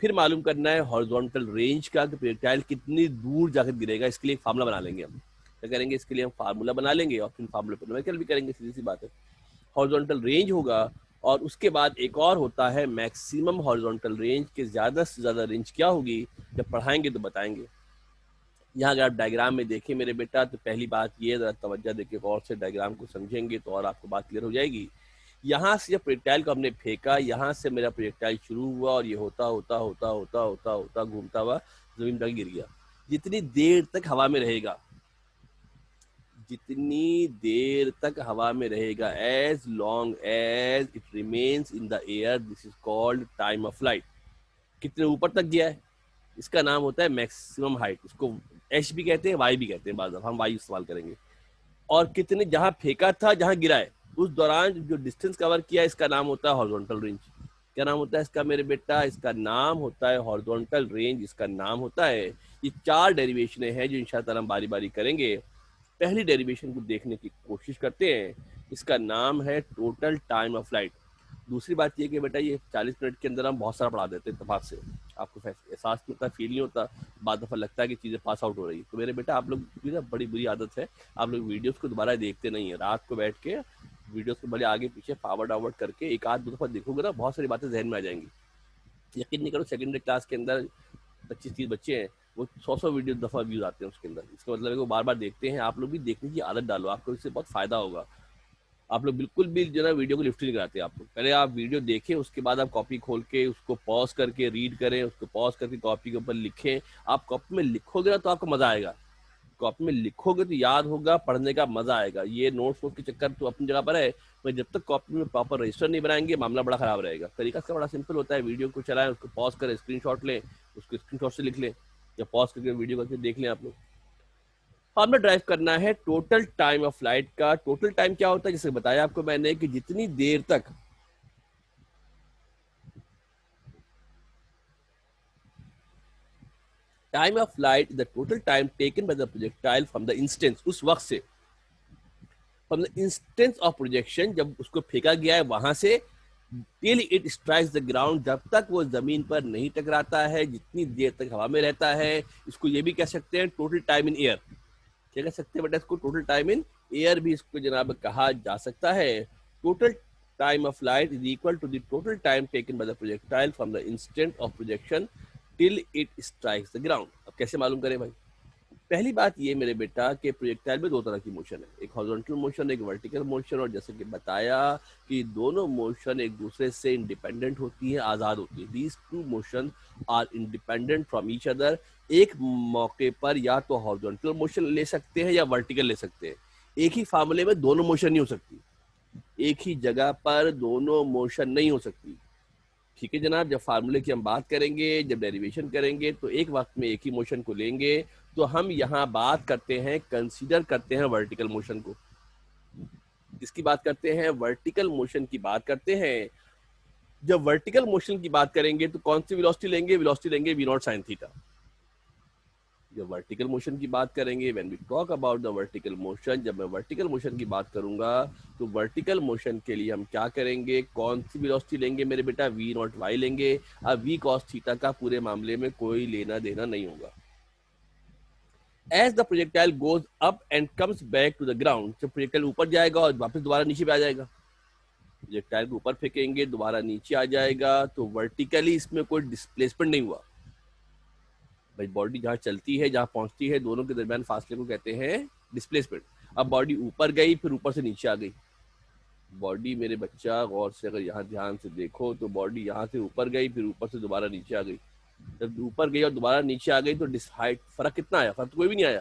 A: फिर मालूम करना है हॉरिजॉन्टल रेंज का, कि प्रोजेक्टाइल कितनी दूर जाकर गिरेगा। इसके लिए एक फार्मूला बना लेंगे हम, क्या करेंगे, इसके लिए हम फार्मूला बना लेंगे और फिर फार्मूले पर न्यूमेरिकल भी करेंगे, सीधी सी बात है। हॉरिजॉन्टल रेंज होगा, और उसके बाद एक और होता है मैक्सिमम हॉरिजॉन्टल रेंज, के ज़्यादा से ज़्यादा रेंज क्या होगी, जब पढ़ाएंगे तो बताएंगे। यहाँ अगर आप डायग्राम में देखें मेरे बेटा, तो पहली बात ये, ज़रा तवज्जो देके गौर से डायग्राम को समझेंगे तो और आपको बात क्लियर हो जाएगी। यहाँ से जब प्रोजेक्टाइल को हमने फेंका, यहाँ से मेरा प्रोजेक्टाइल शुरू हुआ और ये होता होता होता होता होता होता घूमता हुआ जमीन पर गिर गया। जितनी देर तक हवा में रहेगा, जितनी देर तक हवा में रहेगा, as long as it remains in the air, this is called time of flight. कितने ऊपर तक गया है, इसका नाम होता है मैक्सिमम हाइट। इसको एच भी कहते हैं, वाई भी कहते हैं, बाद हम वाई इस्तेमाल करेंगे। और कितने, जहां फेंका था, जहां गिरा है, उस दौरान जो डिस्टेंस कवर किया, इसका नाम होता है हॉरिजॉन्टल रेंज। क्या नाम होता है इसका मेरे बेटा? इसका नाम होता है हॉरिजॉन्टल रेंज, इसका नाम होता है। ये 4 डेरिवेशन हैं जो इंशाअल्लाह हम बारी बारी करेंगे। पहली डेरिवेशन को देखने की कोशिश करते हैं, इसका नाम है टोटल टाइम ऑफ फ्लाइट। दूसरी बात ये कि बेटा ये 40 मिनट के अंदर हम बहुत सारा पढ़ा देते हैं इत्तेफाक से, आपको एहसास नहीं होता, फील नहीं होता, बाद दफ़ा लगता है कि चीज़ें पास आउट हो रही है। तो मेरे बेटा आप लोग की ना बड़ी बुरी आदत है, आप लोग वीडियोस को दोबारा देखते नहीं है। रात को बैठ के वीडियोस को बड़े आगे पीछे फॉरवर्ड आवर्ड करके एक आध दो दफ़ा देखोगे ना, बहुत सारी बातें जहन में आ जाएंगी। यकीन नहीं करो, सेकेंडरी क्लास के अंदर 25-30 बच्चे हैं, वो 100 वीडियो दफ़ा व्यूज आते हैं उसके अंदर। इसका मतलब है वो बार बार देखते हैं। आप लोग भी देखने की आदत डालो, आपको इससे बहुत फ़ायदा होगा। आप लोग बिल्कुल भी जो है वीडियो को लिफ्ट नहीं कराते। आप लोग पहले आप वीडियो देखें, उसके बाद आप कॉपी खोल के उसको पॉज करके रीड करें, उसको पॉज करके कॉपी के ऊपर लिखें। आप कॉपी में लिखोगे ना तो आपको मज़ा आएगा, कॉपी में लिखोगे तो याद होगा, पढ़ने का मज़ा आएगा। ये नोट्स वोट के चक्कर तो अपनी जगह पर है, पर जब तक कॉपी में प्रॉपर रजिस्टर नहीं बनाएंगे मामला बड़ा ख़राब रहेगा। तरीका इसका बड़ा सिंपल होता है, वीडियो को चलाएं, उसको पॉज करें, स्क्रीनशॉट लें, उसको स्क्रीनशॉट से लिख लें, या पॉज करके वीडियो करके देख लें आप लोग। हमें ड्राइव करना है टोटल टाइम ऑफ फ्लाइट का। टोटल टाइम क्या होता है, जैसे बताया आपको मैंने कि जितनी देर तक time of flight, the total time taken by the projectile from the instance, उस वक्त से, from the instance of projection, जब उसको फेंका गया है वहां से, till it strikes the ground, जब तक वो जमीन पर नहीं टकराता है, जितनी देर तक हवा में रहता है। इसको ये भी कह सकते हैं टोटल टाइम इन एयर। क्या कह सकते हैं बेटा इसको? टोटल टाइम इन एयर भी इसको जनाब कहा जा सकता है। Total time of flight is equal to the total time taken by the projectile from the instant of projection till it strikes the ground. अब कैसे मालूम करें भाई? पहली बात ये मेरे बेटा कि प्रोजेक्टाइल में 2 तरह की मोशन है, एक हॉरिजॉन्टल मोशन, एक वर्टिकल मोशन। और जैसे कि बताया कि दोनों मोशन एक दूसरे से इंडिपेंडेंट होती है, आज़ाद होती है। These two motion are independent from each other. एक मौके पर या तो हॉरिजॉन्टल मोशन ले सकते हैं या वर्टिकल ले सकते हैं। एक ही फार्मूले में दोनों मोशन नहीं हो सकती, एक ही जगह पर दोनों मोशन नहीं हो सकती। ठीक है जनाब, जब फार्मूले की हम बात करेंगे, जब डेरिवेशन करेंगे, तो एक वक्त में एक ही मोशन को लेंगे। तो हम यहाँ बात करते हैं, कंसीडर करते हैं वर्टिकल मोशन को। किसकी बात करते हैं? वर्टिकल मोशन की बात करते हैं। जब वर्टिकल मोशन की बात करेंगे तो कौन सी वेलोसिटी लेंगे? वेलोसिटी लेंगे v नॉट sin थीटा। जब वर्टिकल मोशन की बात करेंगे, when we talk about the vertical motion, जब मैं वर्टिकल मोशन की बात करूंगा तो वर्टिकल मोशन के लिए हम क्या करेंगे? कौन सी वेलोसिटी लेंगे मेरे बेटा? v नॉट y लेंगे। अब v cos थीटा का पूरे मामले में कोई लेना देना नहीं होगा। As the projectile goes up and comes back to the ground, जब प्रोजेक्टाइल ऊपर जाएगा और वापस दोबारा नीचे पे आ जाएगा, प्रोजेक्टाइल को ऊपर फेंकेंगे दोबारा नीचे आ जाएगा, तो वर्टिकली इसमें कोई डिस्प्लेसमेंट नहीं हुआ भाई। बॉडी जहाँ चलती है, जहाँ पहुंचती है, दोनों के दरमियान फासले को कहते हैं डिस्प्लेसमेंट। अब बॉडी ऊपर गई, फिर ऊपर से नीचे आ गई। बॉडी मेरे बच्चा गौर से अगर यहाँ ध्यान से देखो तो बॉडी यहाँ से ऊपर गई, फिर ऊपर से दोबारा नीचे आ गई। जब ऊपर गई और दोबारा नीचे आ गई तो हाइट फर्क कितना आया? फर्क तो कोई भी नहीं आया,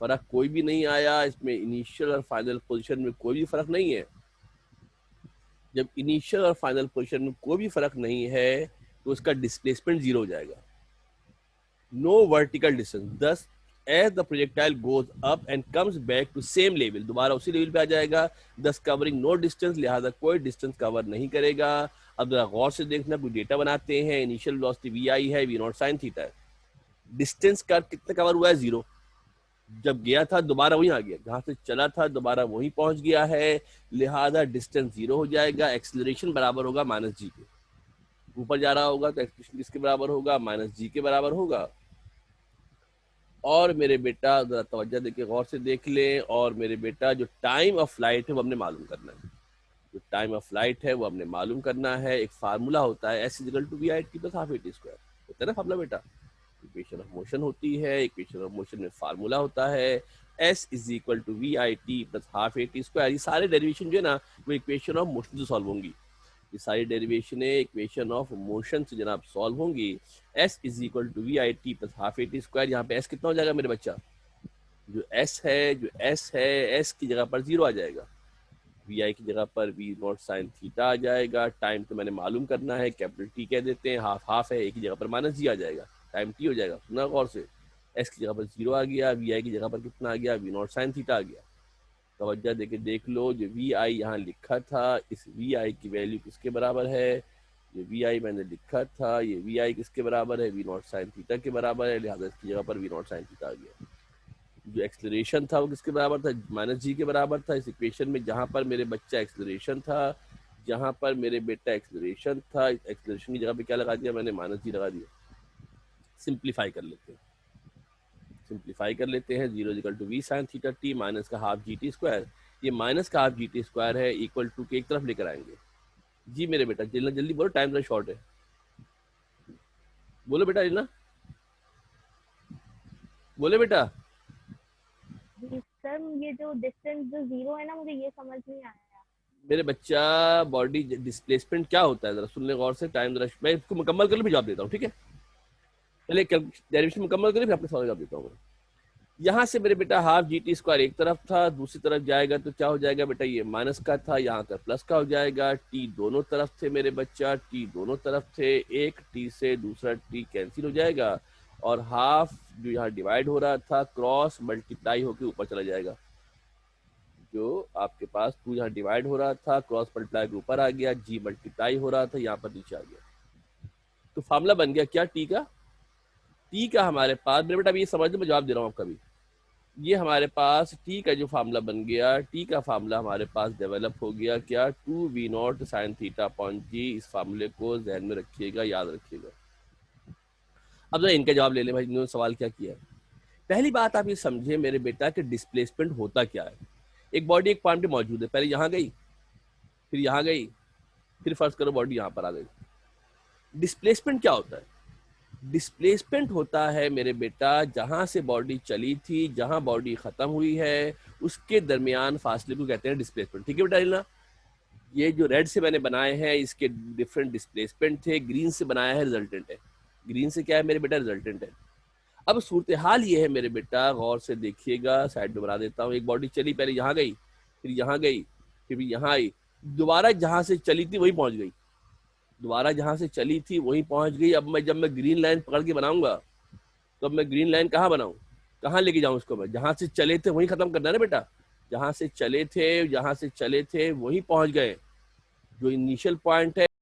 A: फर्क कोई भी नहीं आया। इसमें इनिशियल और फाइनल पोजीशन में कोई भी फर्क नहीं है। जब इनिशियल और फाइनल पोजीशन में कोई भी फर्क नहीं है तो उसका डिस्प्लेसमेंट 0 हो जाएगा। No vertical distance, thus as the projectile goes up and comes back to same level, दोबारा उसी लेवल पे आ जाएगा, thus covering no distance, लिहाजा कोई डिस्टेंस कवर नहीं करेगा। अब जरा गौर से देखना, कुछ डेटा बनाते हैं। इनिशियल वेलोसिटी वी आई है, वी नॉट साइन थीटा है। डिस्टेंस का कितना कवर हुआ है? 0। जब गया था दोबारा वहीं आ गया, जहां से चला था दोबारा वहीं पहुंच गया है, लिहाजा डिस्टेंस 0 हो जाएगा। एक्सेलरेशन बराबर होगा माइनस जी के, ऊपर जा रहा होगा तो एक्सेलरेशन किसके बराबर होगा? माइनस जी के बराबर होगा। और मेरे बेटा जरा तवज्जो देके गौर से देख ले, और मेरे बेटा जो टाइम ऑफ फ्लाइट है वो हमने मालूम करना है। जो टाइम ऑफ फ्लाइट है वो हमने मालूम करना है। एक फार्मूला होता है, s equal to v i t plus half a t square, होता है ना फार्मूला बेटा। इक्वेशन ऑफ मोशन होती है, इक्वेशन ऑफ मोशन में फार्मूला होता है s is equal to v i t plus half a t square. ये सारे डेरिवेशन जो है ना वो इक्वेशन ऑफ मोशन से सॉल्व होंगी। ये सारी डेरिवेशन इक्वेशन ऑफ मोशन से जनाब सॉल्व होंगी। S is equal to v i t plus half a t square. यहाँ पे एस कितना हो जाएगा मेरे बच्चा, जो एस है एस की जगह पर जीरो आ जाएगा, वी आई की जगह पर वी नॉट साइन थीटा आ जाएगा। टाइम तो मैंने मालूम करना है, कैपिटल टी कह देते हैं, हाफ हाफ है, एक की जगह पर माइनस जी आ जाएगा, टाइम टी हो जाएगा। सुना गौर से, एस की जगह पर जीरो आ गया, वी आई की जगह पर कितना आ गया, वी नॉट साइन थीटा आ गया। तवज्जो देके देख लो, जो वी आई यहाँ लिखा था इस वी आई की वैल्यू किसके बराबर है, जो वी आई मैंने लिखा था ये वी आई किसके बराबर है, वी नॉट साइन थीटा के बराबर है, लिहाजा इसकी जगह पर वी नॉट साइन थीटा आ गया। जो एक्सलरेशन था वो किसके बराबर था, माइनस जी के बराबर था। इस इक्वेशन में जहाँ पर मेरे बच्चा एक्सलरेशन था, जहाँ पर मेरे बेटा एक्सलरेशन था, एक्सलरेशन की जगह पे क्या लगा दिया मैंने, माइनस जी लगा दिया। सिंप्लीफाई कर लेते हैं, सिंप्लीफाई कर लेते हैं। Zero equal to v sine theta t minus का हाफ जी टी स्क्वायर। ये माइनस का हाफ जी टी स्क्वायर है इक्वल टू के एक तरफ लेकर आएंगे। जी मेरे बेटा जल्दी जल्दी बोलो, टाइम जरा शॉर्ट है, बोलो बेटा ना, बोले बेटा।
B: जी सर, ये जो डिस्टेंस जो जीरो है ना, मुझे ये समझ नहीं आया।
A: मेरे बच्चा बॉडी डिस्प्लेसमेंट क्या होता है, जरा सुन ले गौर से, टाइम जरा मैं इसको मुकम्मल कर लूँ फिर जवाब देता हूँ, ठीक है। पहले डेरिवेशन मुकम्मल करें फिर अपने सवाल जवाब देता हूँ। यहाँ से मेरे बेटा हाफ जी टी स्क्वायर एक तरफ था, दूसरी तरफ जाएगा तो क्या हो जाएगा बेटा, ये माइनस का था, यहाँ का प्लस का हो जाएगा। टी दोनों तरफ थे मेरे बच्चा, टी दोनों तरफ थे, एक टी से दूसरा टी कैंसिल हो जाएगा, और हाफ जो यहाँ डिवाइड हो रहा था क्रॉस मल्टीप्लाई होकर ऊपर चला जाएगा। जो आपके पास टू यहाँ डिवाइड हो रहा था क्रॉस मल्टीप्लाई के ऊपर आ गया, जी मल्टीप्लाई हो रहा था यहाँ पर नीचे आ गया। तो फार्मूला बन गया क्या, टी का। टी का हमारे पास मेरे बेटा अभी ये समझ लो, मैं जवाब दे रहा हूँ आपका भी। ये हमारे पास टी का जो फार्मूला बन गया, टी का फार्मूला हमारे पास डेवलप हो गया क्या, two v nought sine theta upon g. इस फार्मूले को जहन में रखिएगा, याद रखिएगा। अब जरा इनका जवाब ले ले भाई, इन्होंने सवाल क्या किया। पहली बात आप ये समझे मेरे बेटा कि डिस्प्लेसमेंट होता क्या है। एक बॉडी एक पॉइंट पे मौजूद है, पहले यहाँ गई, फिर यहाँ गई, फिर फर्ज करो बॉडी यहाँ पर आ गई। डिस्प्लेसमेंट क्या होता है, डिस्प्लेसमेंट होता है मेरे बेटा जहां से बॉडी चली थी, जहां बॉडी खत्म हुई है, उसके दरमियान फासले को कहते हैं डिस्प्लेसमेंट। ठीक है बेटा ना, ये जो रेड से मैंने बनाए हैं इसके डिफरेंट डिस्प्लेसमेंट थे, ग्रीन से बनाया है रिजल्टेंट है। ग्रीन से क्या है मेरे बेटा, रिजल्टेंट है। अब सूरत हाल ये है मेरे बेटा, गौर से देखिएगा, साइड में बना देता हूँ। एक बॉडी चली, पहले यहाँ गई, फिर यहाँ गई, फिर यहाँ आई, दोबारा जहां से चली थी वही पहुंच गई, दोबारा जहां से चली थी वहीं पहुंच गई। अब मैं जब मैं ग्रीन लाइन पकड़ के बनाऊंगा तो अब मैं ग्रीन लाइन कहाँ बनाऊं, कहाँ लेके जाऊं उसको, मैं जहां से चले थे वहीं खत्म करना है ना बेटा। जहां से चले थे वहीं पहुंच गए, जो इनिशियल पॉइंट है